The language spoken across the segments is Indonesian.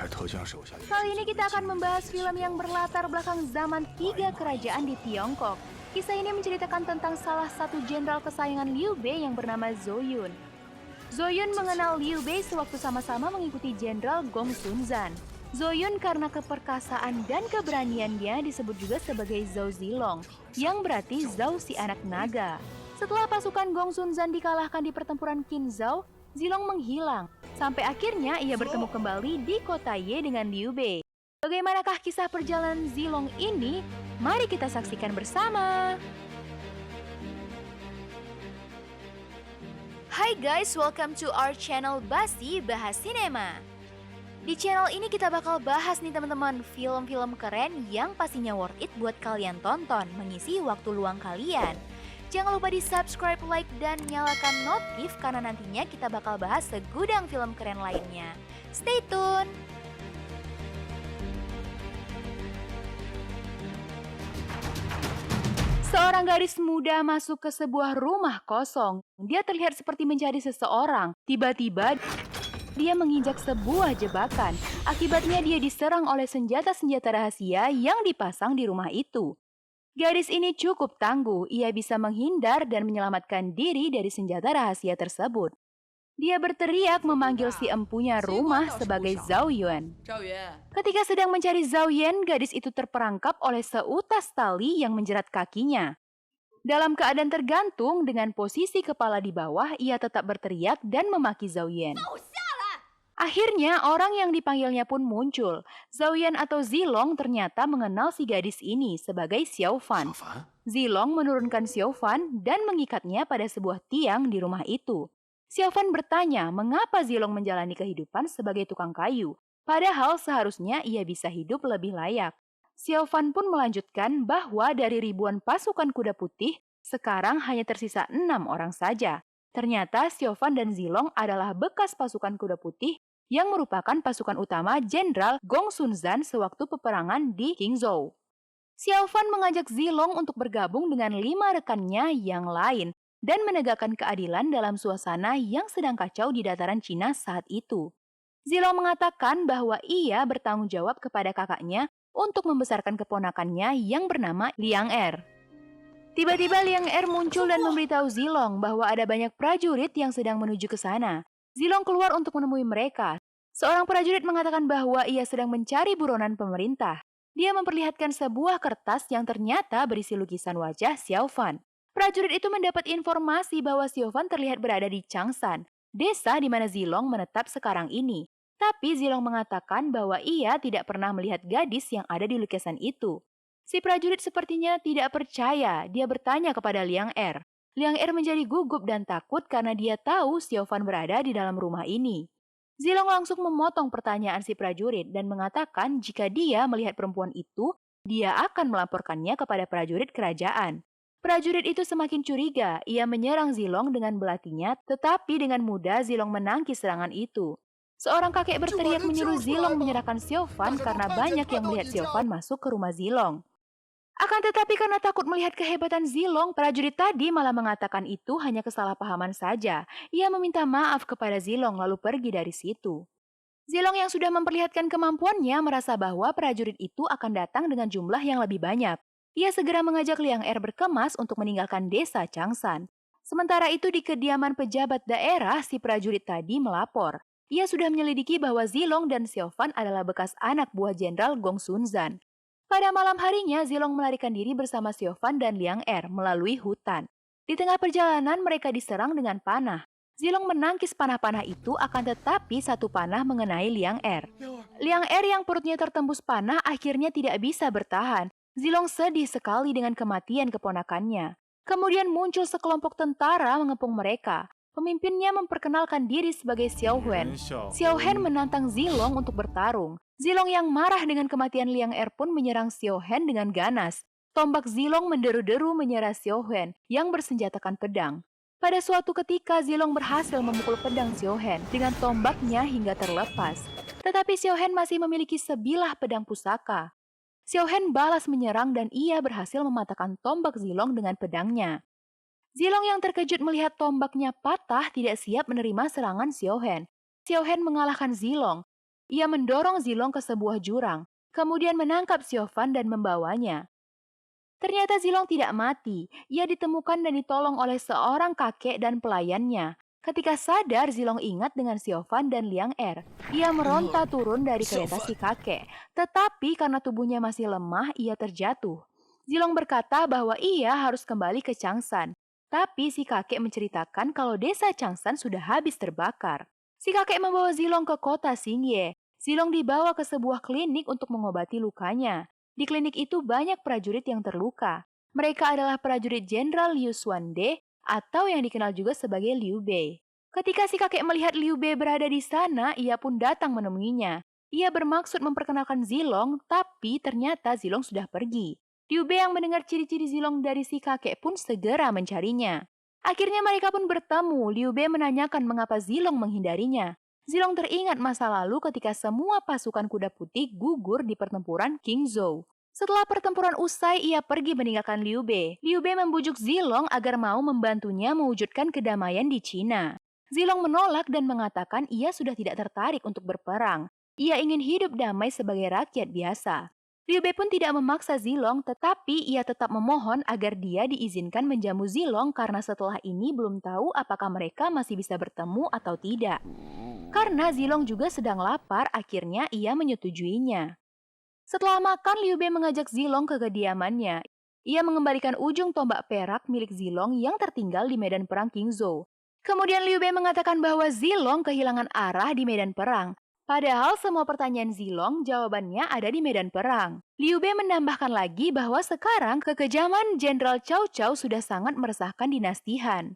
Kali ini kita akan membahas film yang berlatar belakang zaman 3 kerajaan di Tiongkok. Kisah ini menceritakan tentang salah satu jenderal kesayangan Liu Bei yang bernama Zhou Yun. Zhou Yun mengenal Liu Bei sewaktu sama-sama mengikuti jenderal Gong Sun Zan. Zhou Yun karena keperkasaan dan keberaniannya disebut juga sebagai Zhou Zilong, yang berarti Zhou si anak naga. Setelah pasukan Gong Sun Zan dikalahkan di pertempuran Qin Zhao, Zilong menghilang. Sampai akhirnya ia bertemu kembali di kota Ye dengan Liu Bei. Bagaimanakah kisah perjalanan Zilong ini? Mari kita saksikan bersama. Hai guys, welcome to our channel Basi Bahas Sinema. Di channel ini kita bakal bahas nih teman-teman film-film keren yang pastinya worth it buat kalian tonton, mengisi waktu luang kalian. Jangan lupa di-subscribe, like, dan nyalakan notif karena nantinya kita bakal bahas segudang film keren lainnya. Stay tune! Seorang gadis muda masuk ke sebuah rumah kosong. Dia terlihat seperti mencari seseorang. Tiba-tiba dia menginjak sebuah jebakan. Akibatnya dia diserang oleh senjata-senjata rahasia yang dipasang di rumah itu. Gadis ini cukup tangguh, ia bisa menghindar dan menyelamatkan diri dari senjata rahasia tersebut. Dia berteriak memanggil si empunya rumah sebagai Zhao Yuan. Ketika sedang mencari Zhao Yuan, gadis itu terperangkap oleh seutas tali yang menjerat kakinya. Dalam keadaan tergantung dengan posisi kepala di bawah, ia tetap berteriak dan memaki Zhao Yuan. Akhirnya orang yang dipanggilnya pun muncul. Zhao Yuan atau Zilong ternyata mengenal si gadis ini sebagai Xiao Fan. Zilong menurunkan Xiao Fan dan mengikatnya pada sebuah tiang di rumah itu. Xiao Fan bertanya mengapa Zilong menjalani kehidupan sebagai tukang kayu, padahal seharusnya ia bisa hidup lebih layak. Xiao Fan pun melanjutkan bahwa dari ribuan pasukan kuda putih, sekarang hanya tersisa 6 orang saja. Ternyata Xiao Fan dan Zilong adalah bekas pasukan kuda putih yang merupakan pasukan utama Jenderal Gong Sun Zan sewaktu peperangan di Qingzhou. Xiao Fan mengajak Zilong untuk bergabung dengan 5 rekannya yang lain dan menegakkan keadilan dalam suasana yang sedang kacau di dataran Cina saat itu. Zilong mengatakan bahwa ia bertanggung jawab kepada kakaknya untuk membesarkan keponakannya yang bernama Liang Er. Tiba-tiba Liang Er muncul dan memberitahu Zilong bahwa ada banyak prajurit yang sedang menuju ke sana. Zilong keluar untuk menemui mereka. Seorang prajurit mengatakan bahwa ia sedang mencari buronan pemerintah. Dia memperlihatkan sebuah kertas yang ternyata berisi lukisan wajah Xiao Fan. Prajurit itu mendapat informasi bahwa Xiao Fan terlihat berada di Changshan, desa di mana Zilong menetap sekarang ini. Tapi Zilong mengatakan bahwa ia tidak pernah melihat gadis yang ada di lukisan itu. Si prajurit sepertinya tidak percaya. Dia bertanya kepada Liang Er. Liang Er menjadi gugup dan takut karena dia tahu Xiao Fan berada di dalam rumah ini. Zilong langsung memotong pertanyaan si prajurit dan mengatakan jika dia melihat perempuan itu, dia akan melaporkannya kepada prajurit kerajaan. Prajurit itu semakin curiga. Ia menyerang Zilong dengan belatinya, tetapi dengan mudah Zilong menangkis serangan itu. Seorang kakek berteriak menyuruh Zilong menyerahkan Xiao Fan karena banyak yang melihat Xiao Fan masuk ke rumah Zilong. Akan tetapi karena takut melihat kehebatan Zilong, prajurit tadi malah mengatakan itu hanya kesalahpahaman saja. Ia meminta maaf kepada Zilong lalu pergi dari situ. Zilong yang sudah memperlihatkan kemampuannya merasa bahwa prajurit itu akan datang dengan jumlah yang lebih banyak. Ia segera mengajak Liang Er berkemas untuk meninggalkan desa Changshan. Sementara itu di kediaman pejabat daerah, si prajurit tadi melapor. Ia sudah menyelidiki bahwa Zilong dan Xiao Fan adalah bekas anak buah Jenderal Gong Sun Zan. Pada malam harinya, Zilong melarikan diri bersama Xiao Fan dan Liang Er melalui hutan. Di tengah perjalanan, mereka diserang dengan panah. Zilong menangkis panah-panah itu, akan tetapi satu panah mengenai Liang Er. Liang Er yang perutnya tertembus panah akhirnya tidak bisa bertahan. Zilong sedih sekali dengan kematian keponakannya. Kemudian muncul sekelompok tentara mengepung mereka. Pemimpinnya memperkenalkan diri sebagai Xiao Huan. Xiao Huan menantang Zilong untuk bertarung. Zilong yang marah dengan kematian Liang Er pun menyerang Xiao Huan dengan ganas. Tombak Zilong menderu-deru menyerang Xiao Huan yang bersenjatakan pedang. Pada suatu ketika Zilong berhasil memukul pedang Xiao Huan dengan tombaknya hingga terlepas. Tetapi Xiao Huan masih memiliki sebilah pedang pusaka. Xiao Huan balas menyerang dan ia berhasil mematahkan tombak Zilong dengan pedangnya. Zilong yang terkejut melihat tombaknya patah tidak siap menerima serangan Xiao Huan. Xiao Huan mengalahkan Zilong. Ia mendorong Zilong ke sebuah jurang, kemudian menangkap Siofan dan membawanya. Ternyata Zilong tidak mati. Ia ditemukan dan ditolong oleh seorang kakek dan pelayannya. Ketika sadar, Zilong ingat dengan Siofan dan Liang Er. Ia meronta turun dari kereta si kakek. Tetapi karena tubuhnya masih lemah, ia terjatuh. Zilong berkata bahwa ia harus kembali ke Changsan. Tapi si kakek menceritakan kalau desa Changsan sudah habis terbakar. Si kakek membawa Zilong ke kota Xingye. Zilong dibawa ke sebuah klinik untuk mengobati lukanya. Di klinik itu banyak prajurit yang terluka. Mereka adalah prajurit Jenderal Liu Xuande atau yang dikenal juga sebagai Liu Bei. Ketika si kakek melihat Liu Bei berada di sana, ia pun datang menemuinya. Ia bermaksud memperkenalkan Zilong, tapi ternyata Zilong sudah pergi. Liu Bei yang mendengar ciri-ciri Zilong dari si kakek pun segera mencarinya. Akhirnya mereka pun bertemu. Liu Bei menanyakan mengapa Zilong menghindarinya. Zilong teringat masa lalu ketika semua pasukan kuda putih gugur di pertempuran Qingzhou. Setelah pertempuran usai, ia pergi meninggalkan Liu Bei. Liu Bei membujuk Zilong agar mau membantunya mewujudkan kedamaian di Cina. Zilong menolak dan mengatakan ia sudah tidak tertarik untuk berperang. Ia ingin hidup damai sebagai rakyat biasa. Liu Bei pun tidak memaksa Zilong, tetapi ia tetap memohon agar dia diizinkan menjamu Zilong karena setelah ini belum tahu apakah mereka masih bisa bertemu atau tidak. Karena Zilong juga sedang lapar, akhirnya ia menyetujuinya. Setelah makan, Liu Bei mengajak Zilong ke kediamannya. Ia mengembalikan ujung tombak perak milik Zilong yang tertinggal di medan perang Qingzhou. Kemudian Liu Bei mengatakan bahwa Zilong kehilangan arah di medan perang. Padahal semua pertanyaan Zilong jawabannya ada di medan perang. Liu Bei menambahkan lagi bahwa sekarang kekejaman Jenderal Cao Cao sudah sangat meresahkan dinasti Han.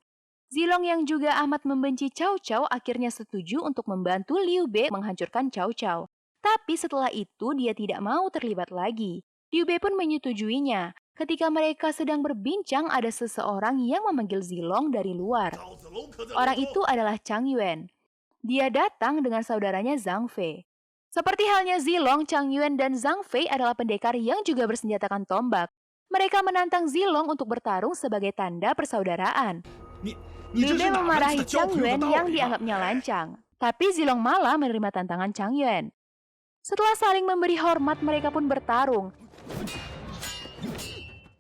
Zilong yang juga amat membenci Cao Cao akhirnya setuju untuk membantu Liu Bei menghancurkan Cao Cao. Tapi setelah itu dia tidak mau terlibat lagi. Liu Bei pun menyetujuinya. Ketika mereka sedang berbincang ada seseorang yang memanggil Zilong dari luar. Orang itu adalah Chang Yuan. Dia datang dengan saudaranya Zhang Fei. Seperti halnya Zilong, Chang Yuan dan Zhang Fei adalah pendekar yang juga bersenjatakan tombak. Mereka menantang Zilong untuk bertarung sebagai tanda persaudaraan. Liu Bei memarahi Chang Yuan yang dianggapnya lancang, tapi Zilong malah menerima tantangan Chang Yuan. Setelah saling memberi hormat, mereka pun bertarung.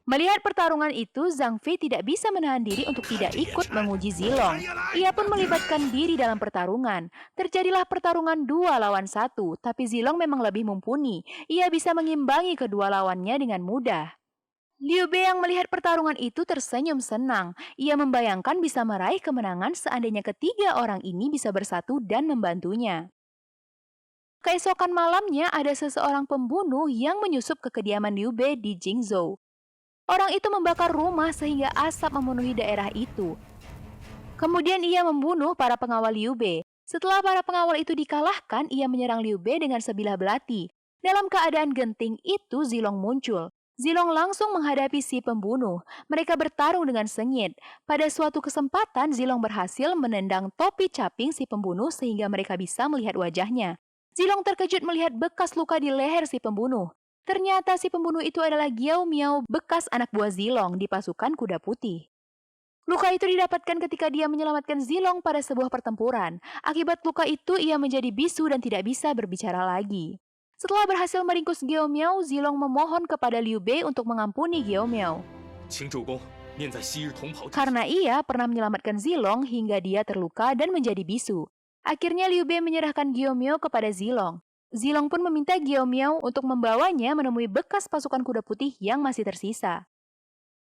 Melihat pertarungan itu, Zhang Fei tidak bisa menahan diri untuk tidak ikut menguji Zilong. Ia pun melibatkan diri dalam pertarungan. Terjadilah pertarungan 2 lawan 1, tapi Zilong memang lebih mumpuni. Ia bisa mengimbangi kedua lawannya dengan mudah. Liu Bei yang melihat pertarungan itu tersenyum senang. Ia membayangkan bisa meraih kemenangan seandainya ketiga orang ini bisa bersatu dan membantunya. Keesokan malamnya ada seseorang pembunuh yang menyusup ke kediaman Liu Bei di Jingzhou. Orang itu membakar rumah sehingga asap memenuhi daerah itu. Kemudian ia membunuh para pengawal Liu Bei. Setelah para pengawal itu dikalahkan, ia menyerang Liu Bei dengan sebilah belati. Dalam keadaan genting itu Zilong muncul. Zilong langsung menghadapi si pembunuh. Mereka bertarung dengan sengit. Pada suatu kesempatan, Zilong berhasil menendang topi caping si pembunuh sehingga mereka bisa melihat wajahnya. Zilong terkejut melihat bekas luka di leher si pembunuh. Ternyata si pembunuh itu adalah Giao Miao, bekas anak buah Zilong di pasukan kuda putih. Luka itu didapatkan ketika dia menyelamatkan Zilong pada sebuah pertempuran. Akibat luka itu, ia menjadi bisu dan tidak bisa berbicara lagi. Setelah berhasil meringkus Giao Miao, Zilong memohon kepada Liu Bei untuk mengampuni Giao Miao. Karena ia pernah menyelamatkan Zilong hingga dia terluka dan menjadi bisu. Akhirnya Liu Bei menyerahkan Giao Miao kepada Zilong. Zilong pun meminta Giao Miao untuk membawanya menemui bekas pasukan kuda putih yang masih tersisa.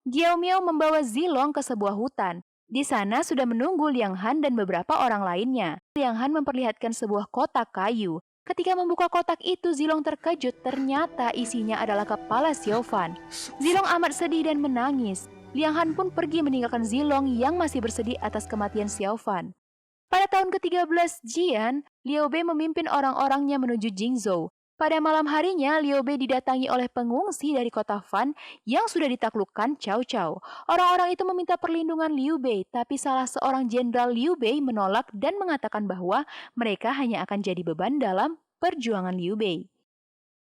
Giao Miao membawa Zilong ke sebuah hutan. Di sana sudah menunggu Liang Han dan beberapa orang lainnya. Liang Han memperlihatkan sebuah kotak kayu. Ketika membuka kotak itu, Zilong terkejut. Ternyata isinya adalah kepala Siofan. Zilong amat sedih dan menangis. Liang Han pun pergi meninggalkan Zilong yang masih bersedih atas kematian Siofan. Pada tahun ke-13 Jian, Liu Bei memimpin orang-orangnya menuju Jingzhou. Pada malam harinya, Liu Bei didatangi oleh pengungsi dari kota Fan yang sudah ditaklukkan Cao Cao. Orang-orang itu meminta perlindungan Liu Bei, tapi salah seorang jenderal Liu Bei menolak dan mengatakan bahwa mereka hanya akan jadi beban dalam perjuangan Liu Bei.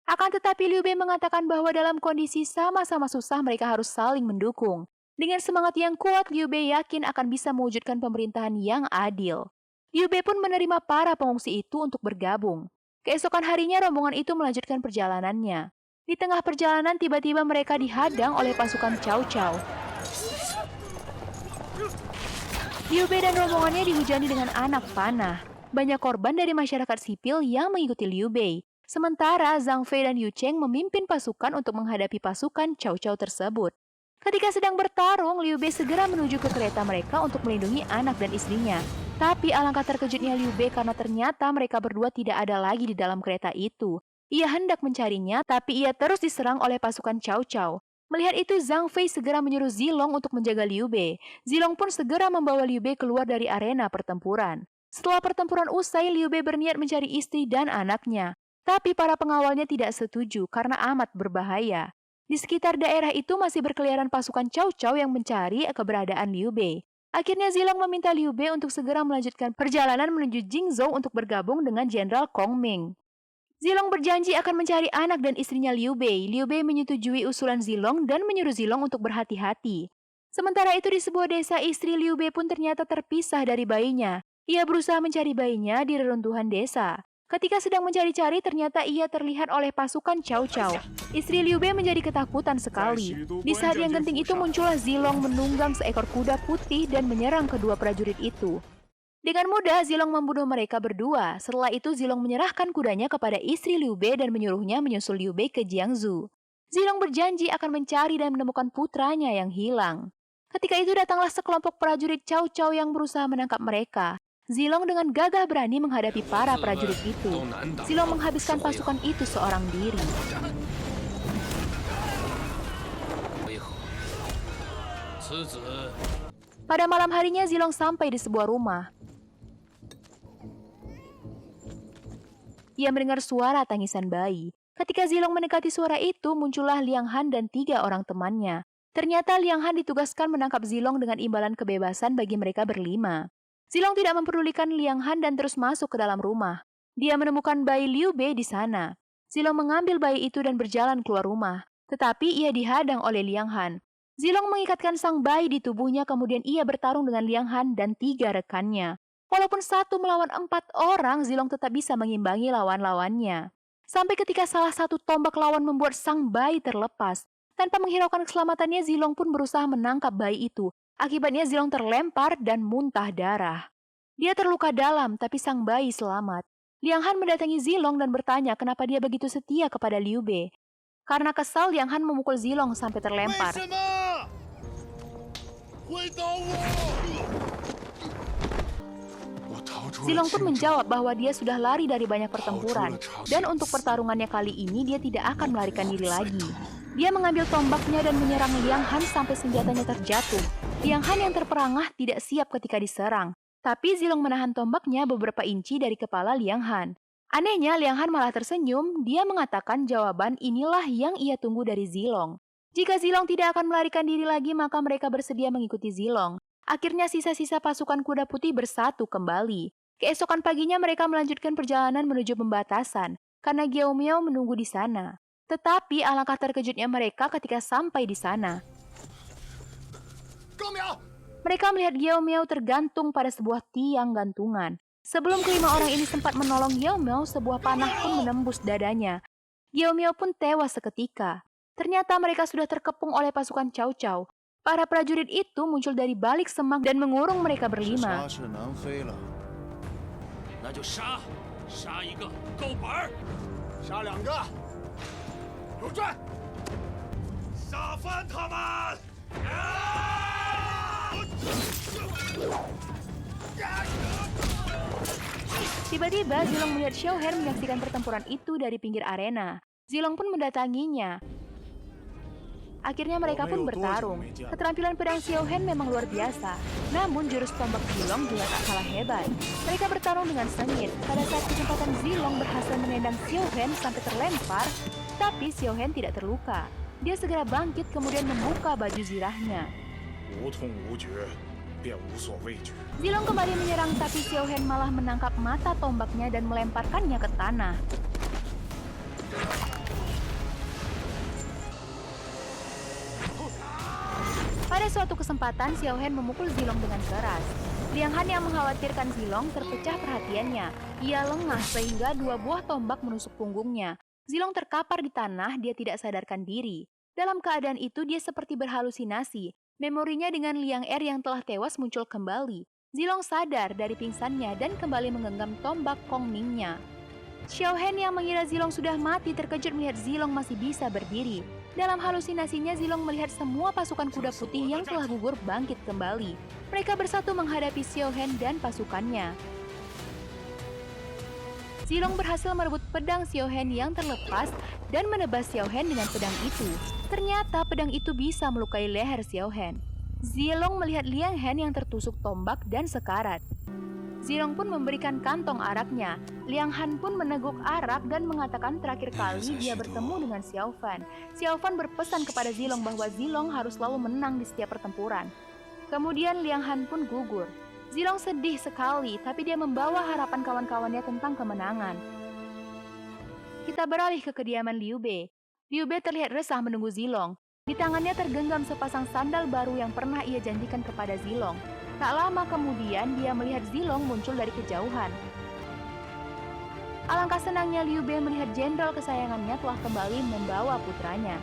Akan tetapi Liu Bei mengatakan bahwa dalam kondisi sama-sama susah mereka harus saling mendukung. Dengan semangat yang kuat, Liu Bei yakin akan bisa mewujudkan pemerintahan yang adil. Liu Bei pun menerima para pengungsi itu untuk bergabung. Keesokan harinya rombongan itu melanjutkan perjalanannya. Di tengah perjalanan tiba-tiba mereka dihadang oleh pasukan Cao Cao. Liu Bei dan rombongannya dihujani dengan anak panah. Banyak korban dari masyarakat sipil yang mengikuti Liu Bei. Sementara Zhang Fei dan Yu Cheng memimpin pasukan untuk menghadapi pasukan Cao Cao tersebut. Ketika sedang bertarung, Liu Bei segera menuju ke kereta mereka untuk melindungi anak dan istrinya. Tapi alangkah terkejutnya Liu Bei karena ternyata mereka berdua tidak ada lagi di dalam kereta itu. Ia hendak mencarinya, tapi ia terus diserang oleh pasukan Cao Cao. Melihat itu, Zhang Fei segera menyuruh Zilong untuk menjaga Liu Bei. Zilong pun segera membawa Liu Bei keluar dari arena pertempuran. Setelah pertempuran usai, Liu Bei berniat mencari istri dan anaknya. Tapi para pengawalnya tidak setuju karena amat berbahaya. Di sekitar daerah itu masih berkeliaran pasukan Cao Cao yang mencari keberadaan Liu Bei. Akhirnya Zilong meminta Liu Bei untuk segera melanjutkan perjalanan menuju Jingzhou untuk bergabung dengan Jenderal Kong Ming. Zilong berjanji akan mencari anak dan istrinya Liu Bei. Liu Bei menyetujui usulan Zilong dan menyuruh Zilong untuk berhati-hati. Sementara itu di sebuah desa, istri Liu Bei pun ternyata terpisah dari bayinya. Ia berusaha mencari bayinya di reruntuhan desa. Ketika sedang mencari-cari, ternyata ia terlihat oleh pasukan Cao Cao. Istri Liu Bei menjadi ketakutan sekali. Di saat yang genting itu muncullah Zilong menunggang seekor kuda putih dan menyerang kedua prajurit itu. Dengan mudah, Zilong membunuh mereka berdua. Setelah itu, Zilong menyerahkan kudanya kepada istri Liu Bei dan menyuruhnya menyusul Liu Bei ke Jiangsu. Zilong berjanji akan mencari dan menemukan putranya yang hilang. Ketika itu datanglah sekelompok prajurit Cao Cao yang berusaha menangkap mereka. Zilong dengan gagah berani menghadapi para prajurit itu. Zilong menghabiskan pasukan itu seorang diri. Pada malam harinya, Zilong sampai di sebuah rumah. Ia mendengar suara tangisan bayi. Ketika Zilong mendekati suara itu, muncullah Liang Han dan 3 orang temannya. Ternyata Liang Han ditugaskan menangkap Zilong dengan imbalan kebebasan bagi mereka berlima. Zilong tidak memperdulikan Liang Han dan terus masuk ke dalam rumah. Dia menemukan bayi Liu Bei di sana. Zilong mengambil bayi itu dan berjalan keluar rumah. Tetapi ia dihadang oleh Liang Han. Zilong mengikatkan sang bayi di tubuhnya, kemudian ia bertarung dengan Liang Han dan 3 rekannya. Walaupun 1 melawan 4 orang, Zilong tetap bisa mengimbangi lawan-lawannya. Sampai ketika salah satu tombak lawan membuat sang bayi terlepas. Tanpa menghiraukan keselamatannya, Zilong pun berusaha menangkap bayi itu. Akibatnya Zilong terlempar dan muntah darah. Dia terluka dalam, tapi sang bayi selamat. Liang Han mendatangi Zilong dan bertanya kenapa dia begitu setia kepada Liu Bei. Karena kesal, Liang Han memukul Zilong sampai terlempar. Zilong pun menjawab bahwa dia sudah lari dari banyak pertempuran, dan untuk pertarungannya kali ini dia tidak akan melarikan diri lagi. Dia mengambil tombaknya dan menyerang Liang Han sampai senjatanya terjatuh. Liang Han yang terperangah tidak siap ketika diserang, tapi Zilong menahan tombaknya beberapa inci dari kepala Liang Han. Anehnya, Liang Han malah tersenyum. Dia mengatakan jawaban inilah yang ia tunggu dari Zilong. Jika Zilong tidak akan melarikan diri lagi, maka mereka bersedia mengikuti Zilong. Akhirnya sisa-sisa pasukan kuda putih bersatu kembali. Keesokan paginya mereka melanjutkan perjalanan menuju pembatasan, karena Giao Miao menunggu di sana. Tetapi alangkah terkejutnya mereka ketika sampai di sana. Mereka melihat Giao Miao tergantung pada sebuah tiang gantungan. Sebelum kelima orang ini sempat menolong Giao Miao, sebuah panah pun menembus dadanya. Giao Miao pun tewas seketika. Ternyata mereka sudah terkepung oleh pasukan Cao Cao. Para prajurit itu muncul dari balik semak dan mengurung mereka berlima. Tiba-tiba Zilong melihat Xiao Hen menyaksikan pertempuran itu dari pinggir arena. Zilong pun mendatanginya. Akhirnya mereka pun bertarung. Keterampilan pedang Xiao Hen memang luar biasa. Namun jurus tombak Zilong juga tak kalah hebat. Mereka bertarung dengan sengit. Pada saat kesempatan, Zilong berhasil menendang Xiao Hen sampai terlempar, tapi Xiao Hen tidak terluka. Dia segera bangkit kemudian membuka baju zirahnya. Zilong kembali menyerang, tapi Xiao Hen malah menangkap mata tombaknya dan melemparkannya ke tanah. Pada suatu kesempatan, Xiao Hen memukul Zilong dengan keras. Liang Han yang mengkhawatirkan Zilong terpecah perhatiannya. Ia lengah sehingga dua buah tombak menusuk punggungnya. Zilong terkapar di tanah, dia tidak sadarkan diri. Dalam keadaan itu dia seperti berhalusinasi. Memorinya dengan Liang Er yang telah tewas muncul kembali. Zilong sadar dari pingsannya dan kembali menggenggam tombak Kong Mingnya. Xiao Hen yang mengira Zilong sudah mati terkejut melihat Zilong masih bisa berdiri. Dalam halusinasinya, Zilong melihat semua pasukan kuda putih yang telah gugur bangkit kembali. Mereka bersatu menghadapi Xiao Hen dan pasukannya. Zilong berhasil merebut pedang Xiao Hen yang terlepas dan menebas Xiao Hen dengan pedang itu. Ternyata pedang itu bisa melukai leher Xiao Hen. Zilong melihat Liang Hen yang tertusuk tombak dan sekarat. Zilong pun memberikan kantong araknya. Liang Han pun meneguk arak dan mengatakan terakhir kali dia bertemu dengan Xiao Fan. Xiao Fan berpesan kepada Zilong bahwa Zilong harus selalu menang di setiap pertempuran. Kemudian Liang Han pun gugur. Zilong sedih sekali, tapi dia membawa harapan kawan-kawannya tentang kemenangan. Kita beralih ke kediaman Liu Bei. Liu Bei terlihat resah menunggu Zilong. Di tangannya tergenggam sepasang sandal baru yang pernah ia janjikan kepada Zilong. Tak lama kemudian, dia melihat Zilong muncul dari kejauhan. Alangkah senangnya Liu Bei melihat jenderal kesayangannya telah kembali membawa putranya.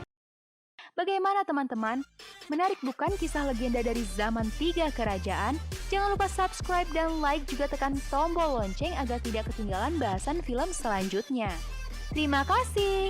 Bagaimana teman-teman? Menarik bukan kisah legenda dari zaman 3 kerajaan? Jangan lupa subscribe dan like, juga tekan tombol lonceng agar tidak ketinggalan bahasan film selanjutnya. Terima kasih!